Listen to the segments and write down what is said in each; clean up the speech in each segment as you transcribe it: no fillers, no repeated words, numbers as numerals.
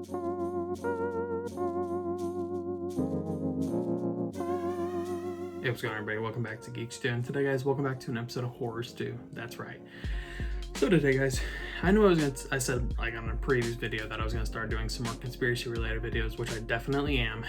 Hey, what's going on, everybody? Welcome back to Geek-Stew. And today, guys, welcome back to an episode of Horror Stew. That's right. So today, guys, I know I said like on a previous video that I was gonna start doing some more conspiracy-related videos, which I definitely am.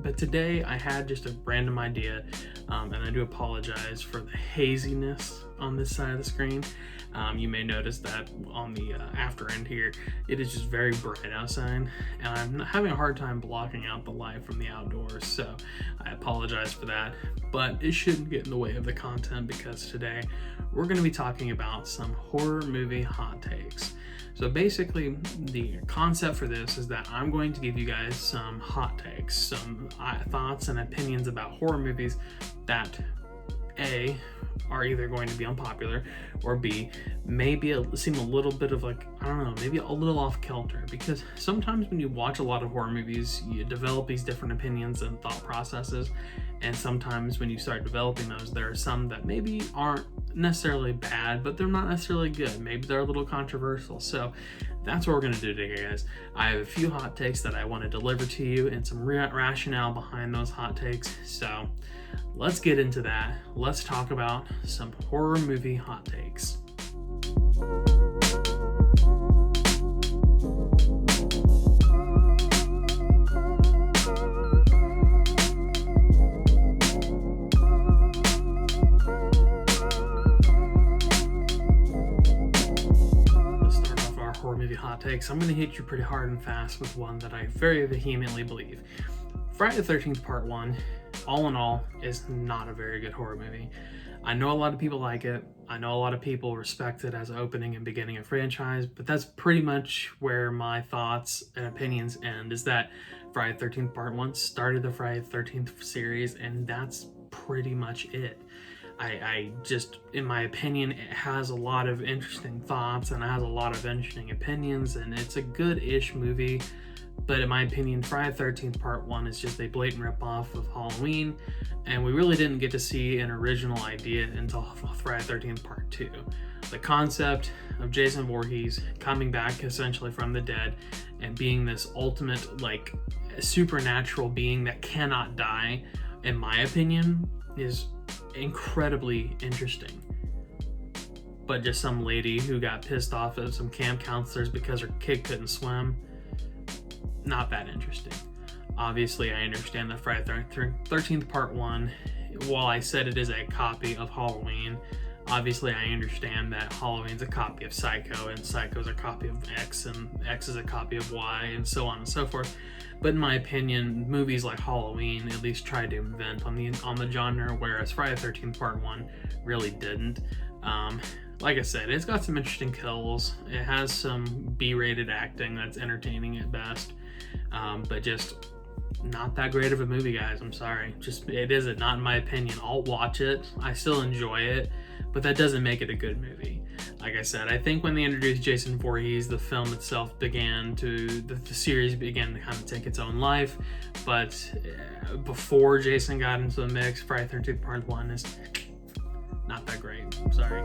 But today I had just a random idea, and I do apologize for the haziness on this side of the screen. You may notice that on the after end here, it is just very bright outside, and I'm having a hard time blocking out the light from the outdoors, so I apologize for that. But it shouldn't get in the way of the content, because today we're going to be talking about some horror movie hot takes. So basically, the concept for this is that I'm going to give you guys some hot takes, some thoughts and opinions about horror movies that A, are either going to be unpopular, or B, maybe seem a little bit of like, I don't know, maybe a little off kilter. Because sometimes when you watch a lot of horror movies, you develop these different opinions and thought processes, and sometimes when you start developing those, there are some that maybe aren't necessarily bad, but they're not necessarily good. Maybe they're a little controversial. So that's what we're going to do today, guys. I have a few hot takes that I want to deliver to you and some rationale behind those hot takes. So let's get into that. Let's talk about some horror movie hot takes. Horror movie hot takes. I'm going to hit you pretty hard and fast with one that I very vehemently believe. Friday the 13th Part 1, all in all, is not a very good horror movie. I know a lot of people like it. I know a lot of people respect it as an opening and beginning of franchise, but that's pretty much where my thoughts and opinions end, is that Friday the 13th Part 1 started the Friday the 13th series, and that's pretty much it. I just, in my opinion, it has a lot of interesting thoughts and it has a lot of interesting opinions, and it's a good-ish movie. But in my opinion, Friday the 13th Part 1 is just a blatant ripoff of Halloween, and we really didn't get to see an original idea until Friday the 13th Part 2. The concept of Jason Voorhees coming back essentially from the dead and being this ultimate, like, supernatural being that cannot die, in my opinion, is incredibly interesting. But just some lady who got pissed off at some camp counselors because her kid couldn't swim, not that interesting. Obviously, I understand that Friday the 13th Part 1, while I said it is a copy of Halloween, obviously I understand that Halloween's a copy of Psycho, and Psycho's a copy of X, and X is a copy of Y, and so on and so forth. But in my opinion, movies like Halloween at least tried to invent on the genre, whereas Friday the 13th Part 1 really didn't. Like I said, it's got some interesting kills. It has some B-rated acting that's entertaining at best, but just not that great of a movie, guys. I'm sorry. Just, it isn't, not in my opinion. I'll watch it. I still enjoy it, but that doesn't make it a good movie. Like I said, I think when they introduced Jason Voorhees, the film itself began to, the series began to kind of take its own life. But before Jason got into the mix, Friday the 13th Part 1 is not that great. I'm sorry.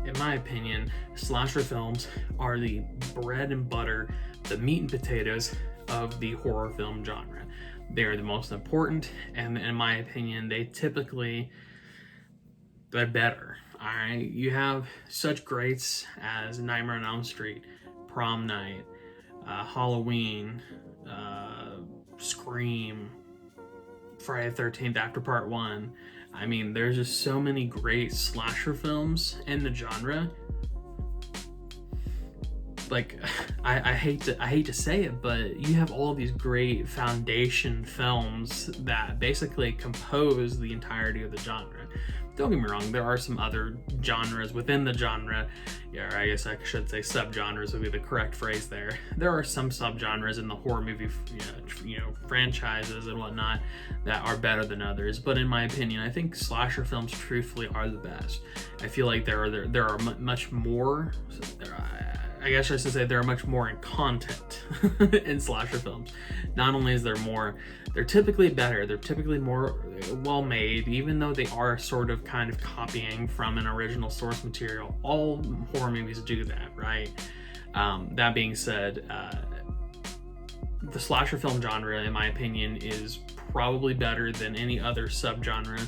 In my opinion, slasher films are the bread and butter, the meat and potatoes of the horror film genre. They are the most important, and in my opinion, they're better. Alright, you have such greats as Nightmare on Elm Street, Prom Night, Halloween, Scream, Friday the 13th after Part 1. I mean, there's just so many great slasher films in the genre. Like, I hate to say it, but you have all these great foundation films that basically compose the entirety of the genre. Don't get me wrong, there are some other genres within the genre. Yeah, or I guess I should say subgenres would be the correct phrase there. There are some subgenres in the horror movie, franchises and whatnot that are better than others. But in my opinion, I think slasher films truthfully are the best. I feel like there are much more. I guess I should say there are much more in content in slasher films. Not only is there more, they're typically better, they're typically more well made, even though they are sort of kind of copying from an original source material. All horror movies do that, right? That being said, the slasher film genre, in my opinion, is probably better than any other subgenre.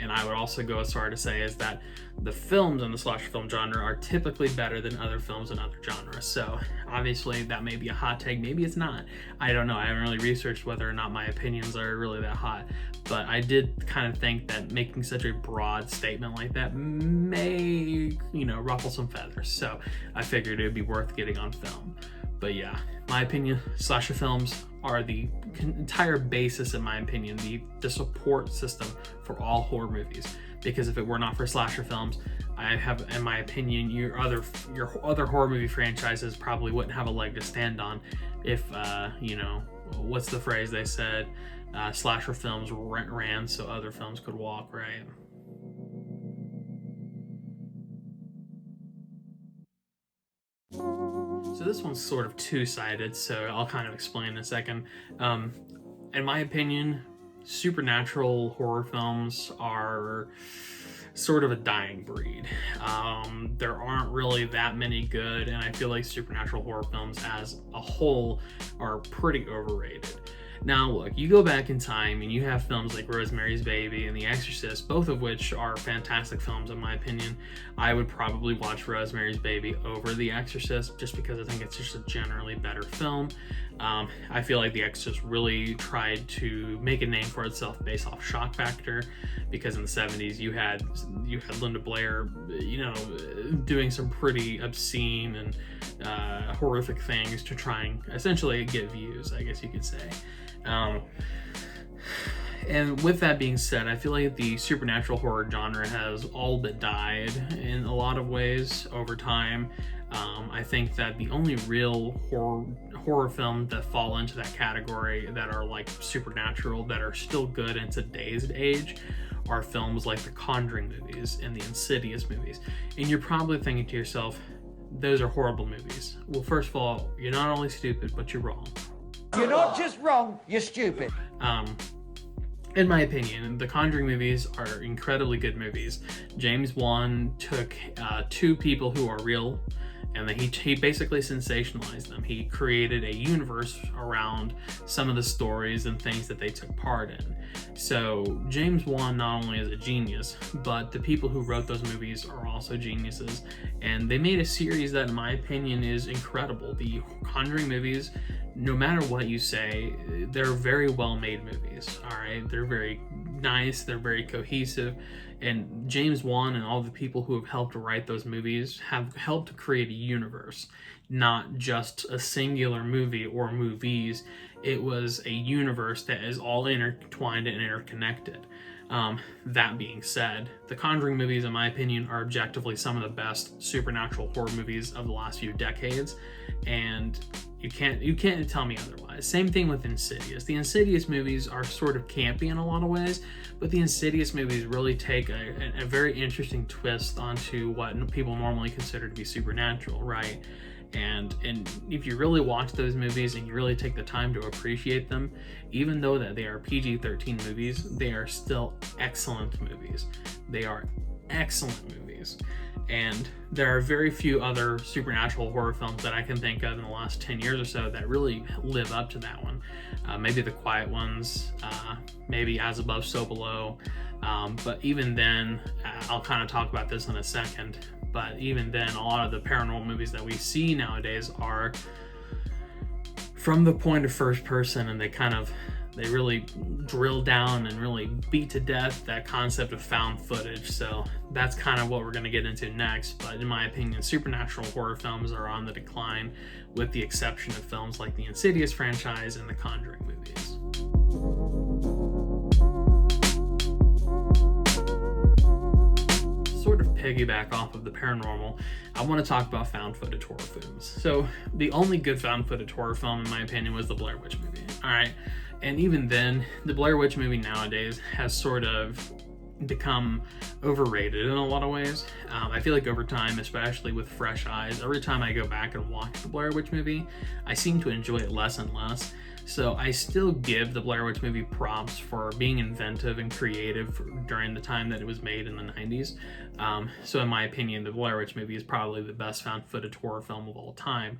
And I would also go as far to say is that the films in the slasher film genre are typically better than other films in other genres. So obviously that may be a hot take, maybe it's not. I don't know. I haven't really researched whether or not my opinions are really that hot. But I did kind of think that making such a broad statement like that may, ruffle some feathers. So I figured it would be worth getting on film. But yeah, my opinion, slasher films are the entire basis, in my opinion, the support system for all horror movies. Because if it were not for slasher films, I have, in my opinion, your other horror movie franchises probably wouldn't have a leg to stand on. If what's the phrase they said? Slasher films ran so other films could walk, right? So this one's sort of two-sided, so I'll kind of explain in a second. In my opinion, supernatural horror films are sort of a dying breed. There aren't really that many good, and I feel like supernatural horror films as a whole are pretty overrated. Now look, you go back in time and you have films like Rosemary's Baby and The Exorcist, both of which are fantastic films in my opinion. I would probably watch Rosemary's Baby over The Exorcist just because I think it's just a generally better film. I feel like The Exorcist really tried to make a name for itself based off shock factor, because in the 70s you had Linda Blair, doing some pretty obscene and horrific things to try and essentially get views, I guess you could say. And with that being said, I feel like the supernatural horror genre has all but died in a lot of ways over time. I think that the only real horror films that fall into that category that are like supernatural, that are still good in today's age, are films like the Conjuring movies and the Insidious movies. And you're probably thinking to yourself, those are horrible movies. Well, first of all, you're not only stupid, but you're wrong. You're not just wrong, you're stupid. In my opinion, the Conjuring movies are incredibly good movies. James Wan took two people who are real, and then he basically sensationalized them. He created a universe around some of the stories and things that they took part in. So James Wan not only is a genius, but the people who wrote those movies are also geniuses. And they made a series that, in my opinion, is incredible. The Conjuring movies, no matter what you say, they're very well-made movies, all right? They're very nice, they're very cohesive, and James Wan and all the people who have helped write those movies have helped to create a universe, not just a singular movie or movies. It was a universe that is all intertwined and interconnected. That being said, the Conjuring movies, in my opinion, are objectively some of the best supernatural horror movies of the last few decades, and you can't tell me otherwise. Same thing with Insidious. The Insidious movies are sort of campy in a lot of ways, but the Insidious movies really take a very interesting twist onto what people normally consider to be supernatural, right? And if you really watch those movies and you really take the time to appreciate them, even though that they are PG-13 movies, they are still excellent movies. They are excellent movies. And there are very few other supernatural horror films that I can think of in the last 10 years or so that really live up to that one. Maybe The Quiet Ones, maybe As Above, So Below. But even then, I'll kind of talk about this in a second, but even then, a lot of the paranormal movies that we see nowadays are from the point of first person, and they really drill down and really beat to death that concept of found footage. So that's kind of what we're going to get into next. But in my opinion, supernatural horror films are on the decline, with the exception of films like the Insidious franchise and the Conjuring movies. Sort of piggyback off of the paranormal, I want to talk about found footage horror films. So the only good found footage horror film, in my opinion, was the Blair Witch movie. All right. And even then, the Blair Witch movie nowadays has sort of become overrated in a lot of ways. I feel like over time, especially with fresh eyes, every time I go back and watch the Blair Witch movie, I seem to enjoy it less and less. So I still give the Blair Witch movie props for being inventive and creative during the time that it was made in the 90s. So in my opinion, the Blair Witch movie is probably the best found footage horror film of all time,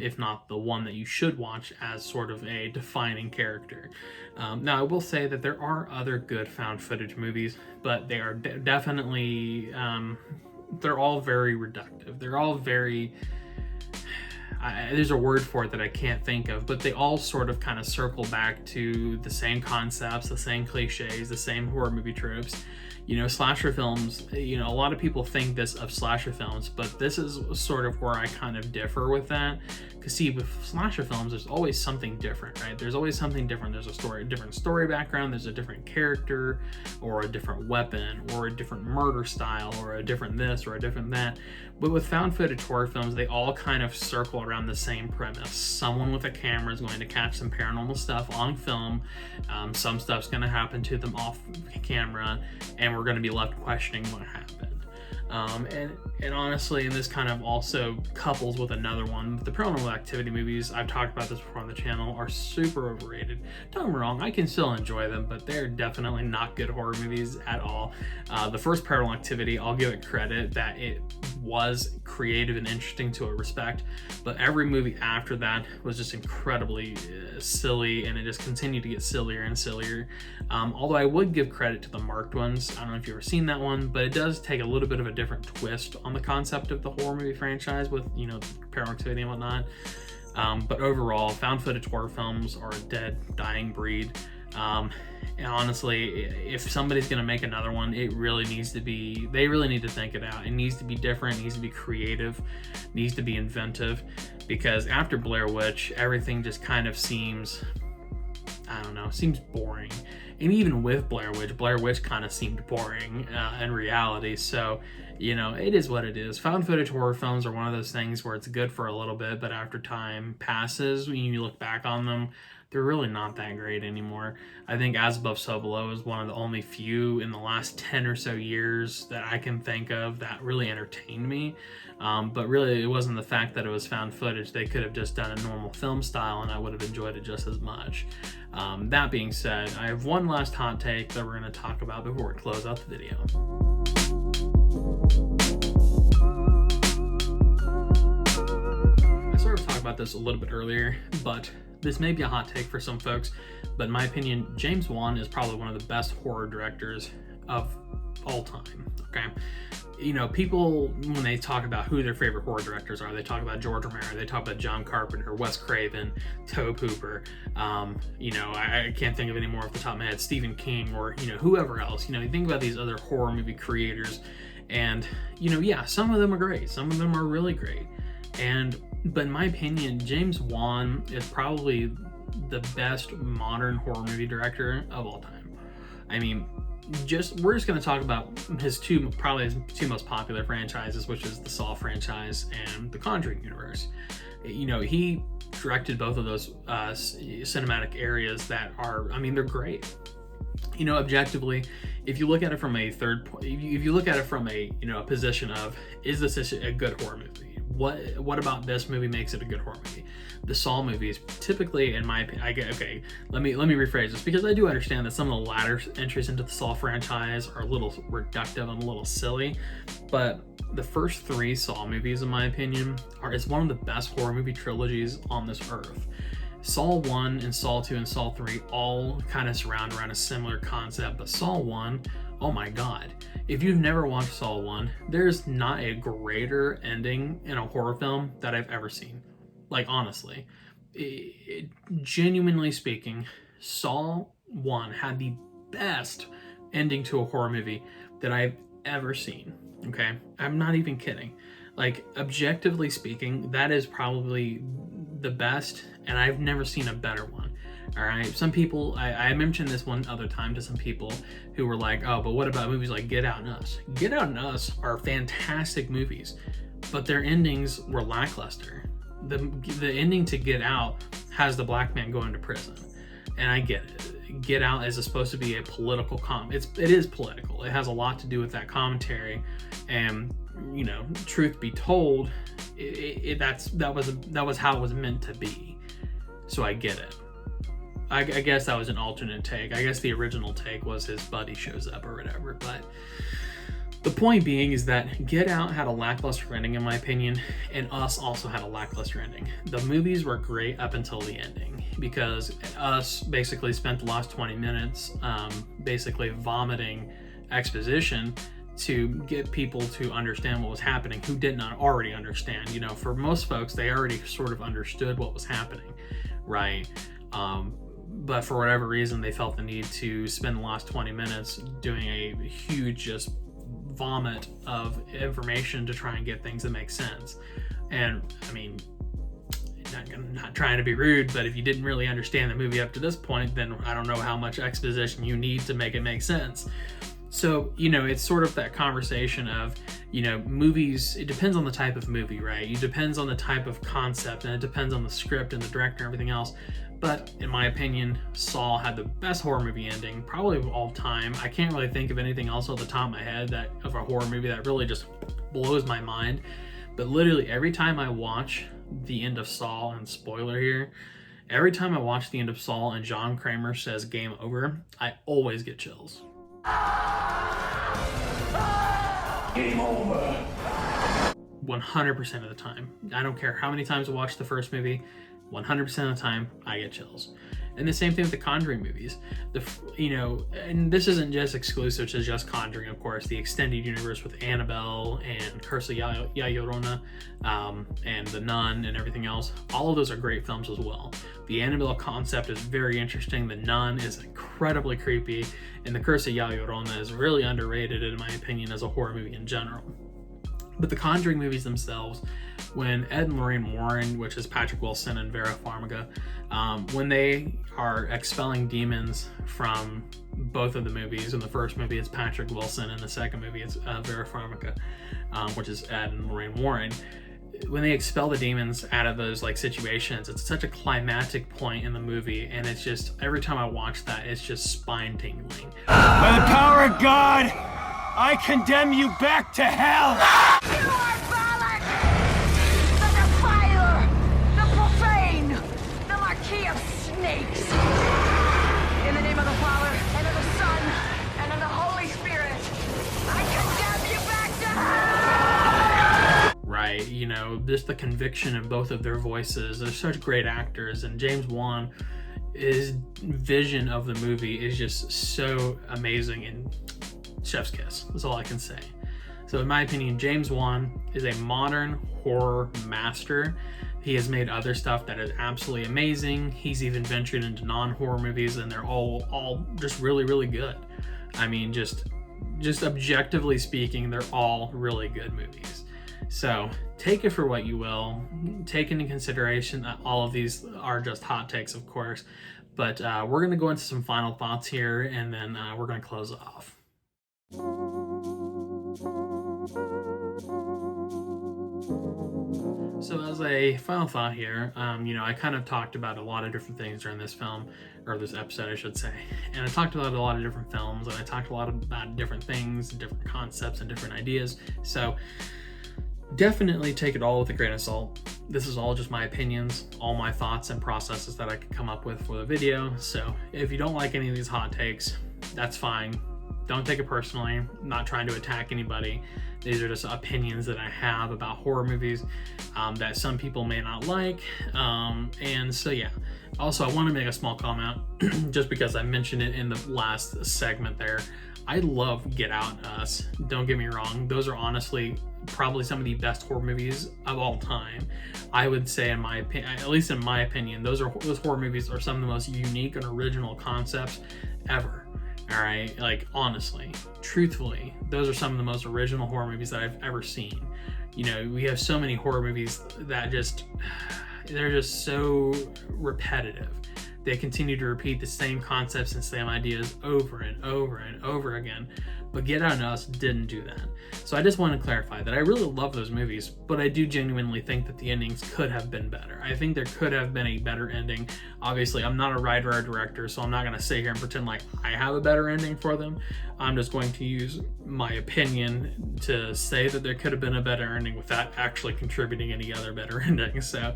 if not the one that you should watch as sort of a defining character. Now, I will say that there are other good found footage movies, but they are definitely, they're all very reductive. They're all very... there's a word for it that I can't think of, but they all sort of kind of circle back to the same concepts, the same cliches, the same horror movie tropes. You know, slasher films, you know, a lot of people think this of slasher films, but this is sort of where I kind of differ with that. Because see, with slasher films, there's always something different, right? There's always something different. There's a different story background, there's a different character, or a different weapon, or a different murder style, or a different this, or a different that. But with found footage horror films, they all kind of circle around the same premise. Someone with a camera is going to catch some paranormal stuff on film. Some stuff's going to happen to them off camera, and we're going to be left questioning what happened. And honestly, and this kind of also couples with another one, the Paranormal Activity movies, I've talked about this before on the channel, are super overrated. Don't get me wrong, I can still enjoy them, but they're definitely not good horror movies at all. The first Paranormal Activity, I'll give it credit that it was creative and interesting to a respect, but every movie after that was just incredibly silly, and it just continued to get sillier and sillier. Although I would give credit to the marked ones. I don't know if you've ever seen that one, but it does take a little bit of a different twist on the concept of the horror movie franchise with, you know, Paranormal Activity and whatnot. But overall, found footage horror films are a dead, dying breed. And honestly, if somebody's gonna make another one, it really needs to be, they really need to think it out. It needs to be different, it needs to be creative, it needs to be inventive, because after Blair Witch, everything just kind of seems, I don't know, seems boring. And even with Blair Witch kind of seemed boring in reality. So, you know, it is what it is. Found footage horror films are one of those things where it's good for a little bit, but after time passes, when you look back on them, they're really not that great anymore. I think As Above, So Below is one of the only few in the last 10 or so years that I can think of that really entertained me. But really, it wasn't the fact that it was found footage. They could have just done a normal film style and I would have enjoyed it just as much. That being said, I have one last hot take that we're going to talk about before we close out the video. I sort of talked about this a little bit earlier, but this may be a hot take for some folks, but in my opinion, James Wan is probably one of the best horror directors of all time, okay? You know, people, when they talk about who their favorite horror directors are, they talk about George Romero, they talk about John Carpenter, Wes Craven, Tobe Hooper, you know, I can't think of any more off the top of my head, Stephen King, or, you know, whoever else. You know, you think about these other horror movie creators, and, you know, yeah, some of them are great, some of them are really great, but in my opinion, James Wan is probably the best modern horror movie director of all time. I mean, we're just going to talk about his probably his two most popular franchises, which is the Saw franchise and the Conjuring universe. You know, he directed both of those cinematic areas that are, I mean, they're great. You know, objectively, if you look at it from a if you look at it from a, you know, a position of, is this a good horror movie? What about this movie makes it a good horror movie? The Saw movies, typically, in my opinion, okay, let me rephrase this, because I do understand that some of the latter entries into the Saw franchise are a little reductive and a little silly, but the first three Saw movies, in my opinion, is one of the best horror movie trilogies on this earth. Saw 1 and Saw 2 and Saw 3 all kind of surround around a similar concept, but Saw 1, oh my god. If you've never watched Saw 1, there's not a greater ending in a horror film that I've ever seen. Like, honestly. Genuinely speaking, Saw 1 had the best ending to a horror movie that I've ever seen. Okay? I'm not even kidding. Like, objectively speaking, that is probably the best, and I've never seen a better one. All right, some people, I mentioned this one other time to some people who were like, oh, but what about movies like Get Out and Us? Get Out and Us are fantastic movies, but their endings were lackluster. The ending to Get Out has the black man going to prison, and I get it. Get Out is supposed to be a political it is political. It has a lot to do with that commentary, and you know, truth be told, that was how it was meant to be. So I get it. I guess that was an alternate take. I guess the original take was his buddy shows up or whatever. But the point being is that Get Out had a lackluster ending, in my opinion, and Us also had a lackluster ending. The movies were great up until the ending, because Us basically spent the last 20 minutes basically vomiting exposition to get people to understand what was happening who did not already understand. You know, for most folks, they already sort of understood what was happening, right? But for whatever reason, they felt the need to spend the last 20 minutes doing a huge just vomit of information to try and get things that make sense. And I mean, not trying to be rude, but if you didn't really understand the movie up to this point, then I don't know how much exposition you need to make it make sense. So, you know, it's sort of that conversation of, you know, movies, it depends on the type of movie, right? It depends on the type of concept, and it depends on the script and the director and everything else. But in my opinion, Saw had the best horror movie ending, probably of all time. I can't really think of anything else off the top of my head of a horror movie that really just blows my mind. But literally every time I watch the end of Saw, and spoiler here, every time I watch the end of Saw and John Kramer says game over, I always get chills. Game over. 100% of the time. I don't care how many times I watch the first movie, 100% of the time I get chills. And the same thing with the Conjuring movies. You know, and this isn't just exclusive to just Conjuring, of course. The extended universe with Annabelle and Curse of La Llorona, and The Nun and everything else. All of those are great films as well. The Annabelle concept is very interesting. The Nun is incredibly creepy, and The Curse of La Llorona is really underrated, in my opinion, as a horror movie in general. But the Conjuring movies themselves, when Ed and Lorraine Warren, which is Patrick Wilson and Vera Farmiga, when they are expelling demons from both of the movies, in the first movie it's Patrick Wilson, and the second movie it's Vera Farmiga, which is Ed and Lorraine Warren. When they expel the demons out of those like situations, it's such a climactic point in the movie, and it's just, every time I watch that, it's just spine tingling. By the power of God, I condemn you back to hell! You are Balak! The defiler! The profane! The Marquis of Snakes! In the name of the Father, and of the Son, and of the Holy Spirit, I condemn you back to hell! Right, you know, just the conviction in both of their voices. They're such great actors, and James Wan, his vision of the movie is just so amazing, and chef's kiss. That's all I can say. So in my opinion, James Wan is a modern horror master. He has made other stuff that is absolutely amazing. He's even ventured into non-horror movies, and they're all just really, really good. I mean, just objectively speaking, they're all really good movies. So take it for what you will. Take into consideration that all of these are just hot takes, of course. But we're going to go into some final thoughts here, and then we're going to close off. So as a final thought here, you know, I kind of talked about a lot of different things during this film, or this episode, I should say. And I talked about a lot of different films, and I talked a lot about different things, different concepts, and different ideas. So definitely take it all with a grain of salt. This is all just my opinions, all my thoughts and processes that I could come up with for the video. So if you don't like any of these hot takes, that's fine. Don't take it personally. I'm not trying to attack anybody. These are just opinions that I have about horror movies that some people may not like. And so, yeah. Also, I want to make a small comment just because I mentioned it in the last segment there. I love Get Out and Us. Don't get me wrong. Those are honestly probably some of the best horror movies of all time. I would say, in my opinion, at least in my opinion, those horror movies are some of the most unique and original concepts ever. All right, like honestly, truthfully, those are some of the most original horror movies that I've ever seen. You know, we have so many horror movies that they're just so repetitive. They continue to repeat the same concepts and same ideas over and over and over again. But Get Out and Us didn't do that. So I just want to clarify that I really love those movies, but I do genuinely think that the endings could have been better. I think there could have been a better ending. Obviously, I'm not a writer or a director, so I'm not going to sit here and pretend like I have a better ending for them. I'm just going to use my opinion to say that there could have been a better ending without actually contributing any other better ending. So,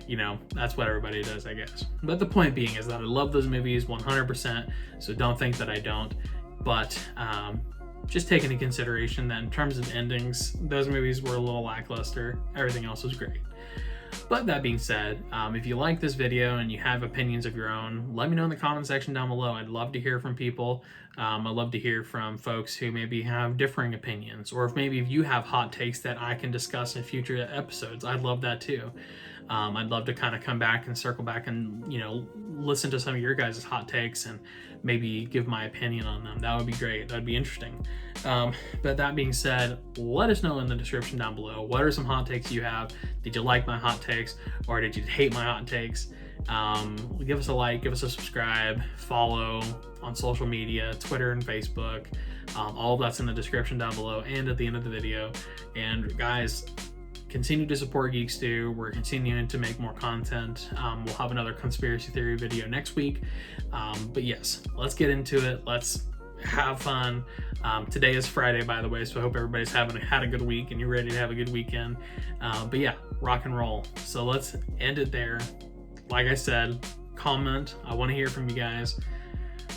you know, that's what everybody does, I guess. But the point being is that I love those movies 100%, so don't think that I don't. But just take into consideration that in terms of endings, those movies were a little lackluster. Everything else was great. But that being said, if you like this video and you have opinions of your own, let me know in the comment section down below. I'd love to hear from people. I'd love to hear from folks who maybe have differing opinions, or if you have hot takes that I can discuss in future episodes, I'd love that too. I'd love to kind of come back and circle back and, you know, listen to some of your guys' hot takes and maybe give my opinion on them. That would be great. That would be interesting. But that being said, let us know in the description down below. What are some hot takes you have? Did you like my hot takes, or did you hate my hot takes? Give us a like, give us a subscribe, follow on social media, Twitter and Facebook. All of that's in the description down below and at the end of the video. And guys, continue to support Geek-Stew. We're continuing to make more content. We'll have another conspiracy theory video next week. But yes, let's get into it. Let's have fun. Today is Friday, by the way, so I hope everybody's had a good week and you're ready to have a good weekend. But yeah, rock and roll. So let's end it there. Like I said, comment. I want to hear from you guys.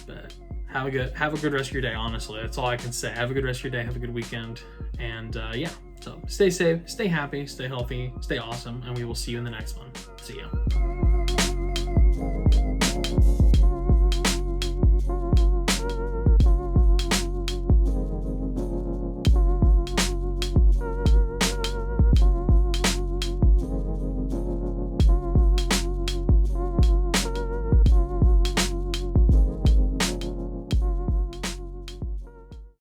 But have a good rest of your day. Honestly, that's all I can say. Have a good rest of your day. Have a good weekend. And yeah, so stay safe, stay happy, stay healthy, stay awesome, and we will see you in the next one. See ya.